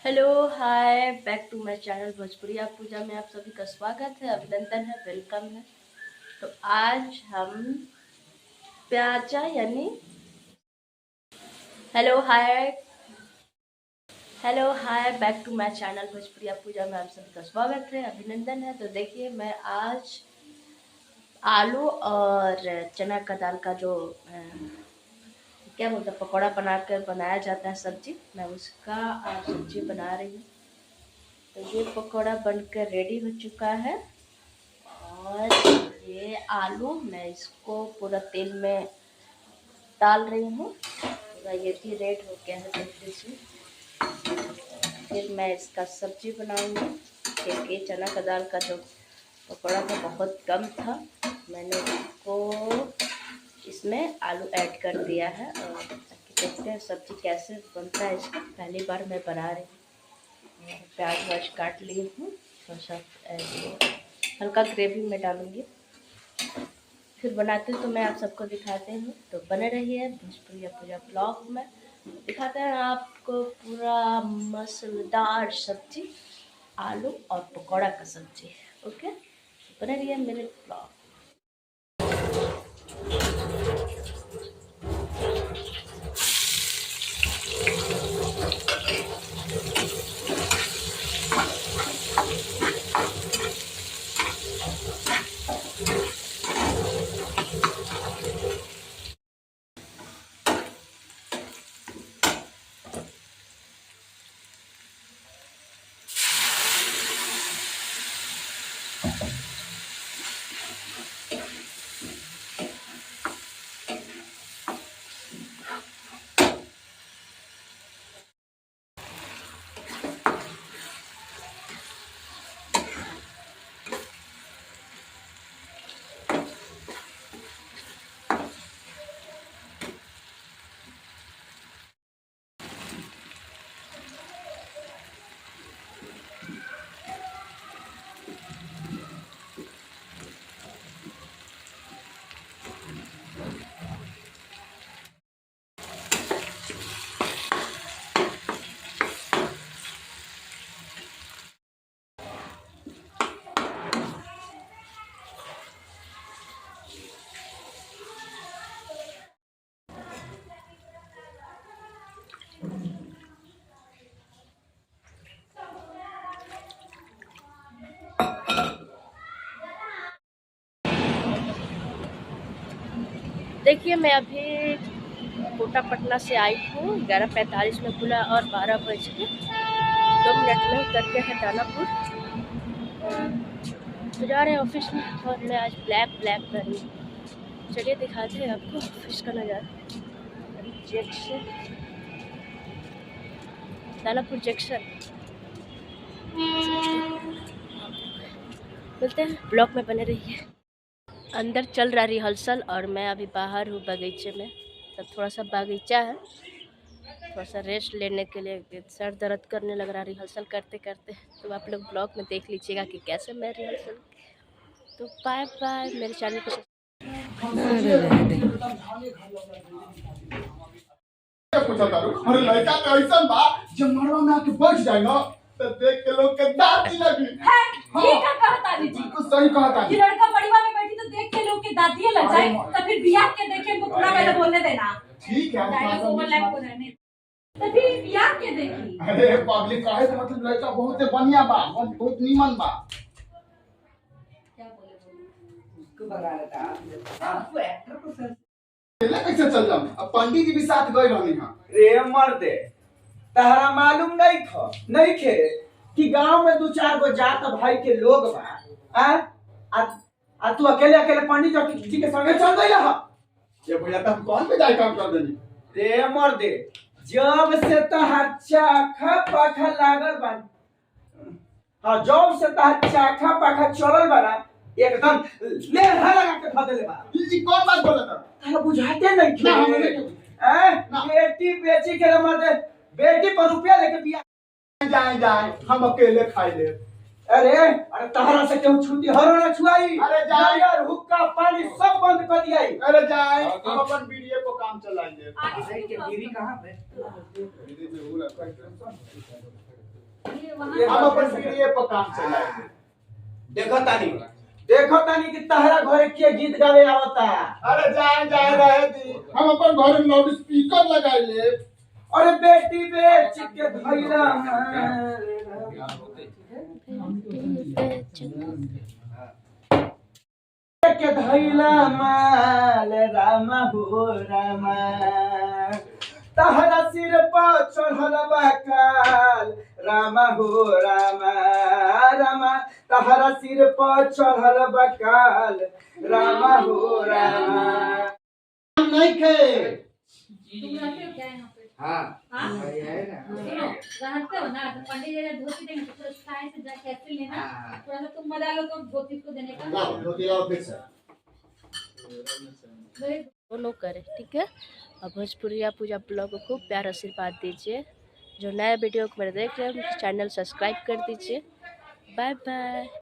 Hello hi back to my channel Bhojpuri आप पूजा में आप सभी का स्वागत है, अभिनंदन है, वेलकम है। तो आज हम प्याजा यानी hello hi back to my channel Bhojpuri आप पूजा में आप सभी का स्वागत है, अभिनंदन है। तो देखिए मैं आज आलू और चना का दाल का जो क्या बोलते हैं पकौड़ा बनाया जाता है सब्जी, मैं उसका सब्जी बना रही हूँ। तो ये पकौड़ा बनकर रेडी हो चुका है और ये आलू मैं इसको पूरा तेल में डाल रही हूँ। पूरा ये भी रेड हो गया है जल्दी से। फिर मैं इसका सब्जी बनाऊंगी क्योंकि चना का दाल का जो पकौड़ा था बहुत कम था, मैंने इसको इसमें आलू ऐड कर दिया है। और देखते हैं सब्जी कैसे बनता है इसका, पहली बार मैं बना रही हूँ। प्याज व्याज काट ली हूँ, थोड़ा सा हल्का ग्रेवी में डालूंगी, फिर बनाते हैं तो मैं आप सबको दिखाते हूँ। तो बने रहिए भोजपुरी पूजा ब्लॉग में, दिखाते हैं आपको पूरा मसालेदार सब्जी आलू और पकौड़ा का सब्जी। ओके, बने रहिए मेरे ब्लॉग। देखिए मैं अभी कोटा पटना से आई हूँ, 11:45 में खुला और 12:02 में उतर के है दानापुर। तो जा रहे हैं ऑफिस में और मैं आज ब्लैक पहनी। चलिए दिखाते हैं आपको ऑफिस का नज़ारा। जंक्शन, दानापुर जंक्शन, मिलते हैं ब्लॉक में, बने रहिए। अंदर चल रहा रिहर्सल और मैं अभी बाहर हूँ बगीचे में। तो थोड़ा सा बागीचा है, थोड़ा सा रेस्ट लेने के लिए, सर दर्द करने लग रहा रिहर्सल करते करते। तो आप लोग ब्लॉग में देख लीजिएगा कि कैसे मैं रिहर्सल। तो बाय बाय, मेरे चैनल को अरे लड़का तो ऐसा बा जब मरवा में आके बैठ जाए ना तो देख के लोग के दादी लगी है। ठीक है कहता जी, कुछ सही कहता कि लड़का परिवार में बैठी तो देख के लोग के दादी लग जाए, तो फिर बियाह के देखे इनको पूरा पहले बोलने देना। ठीक है, डायलॉग ओवरलैप हो रहने, तो फिर बियाह के देखी। अरे पब्लिक कहे तो मतलब लड़का बहुत बढ़िया बा, बहुत नीमन बा। क्या बोले उसको बगा रहा था, वो एक्टर को सर कैसे चल जाऊं? अब पंडित जी भी साथ गए रहनी हां। रे मर्दे, तहरा मालूम नहीं खे कि गांव में दो चार गो जात भाई के लोग बा। आ तू अकेले पंडित जी के संगे चल गई रहा। ये भैया तुम कौन पे जाए काम कर देनी? रे मर्दे, जब से तहार चाखा पाखा लागल बा, हां जब से तहार चाखा पाखा चलल बा ना, एकदम लेढ़ा लगा के धऽ देले बा। जी कौन बात बोला था? तहरा बुझाते नहीं ना हमें नहीं। बेटी बेची के मर्दे, बेटी पर रुपया लेके बिया जाए हम अकेले खाई ले। अरे तहरा से क्यों छुट्टी हरो ना छुआई। अरे जाए यार, हुक्का पानी सब बंद कर दिया। अरे जाए हम अपन वीडियो को काम चलाएंगे। बीवी कहां पे? हम अपन पीढ़ी पर काम चलाएंगे। देखो तानी कि तहरा घरे के गीत गावे आवता। अरे जाए रहे दी, हम अपन घर में लाउड स्पीकर लगाइले। अरे बेटी बेच के धइला के धइला माल रामा हो रामा, तहरा सिर पर चढ़ल बा काल रामा हो रामा रामा, तहरा सिर पर चढ़ल बा काल रामा हो रामा। नहीं खे तुम रहते हो क्या यहाँ पे? हाँ हाँ? वही है ना। सुनो, रहते हो ना तो पंडित जी ने धोती देंगे तो थोड़ा साइड से जाके ऐसे लेना, हाँ। थोड़ा सा तुम मजा लो तो धोती को देने का। लाओ धोती लाओ फिर से। वही दोनों करें, ठीक है। और भोजपुरिया पूजा ब्लॉग को खूब प्यार आशीर्वाद दीजिए। जो नया वीडियो को मेरे देख रहे हैं चैनल सब्सक्राइब कर दीजिए। Bye bye.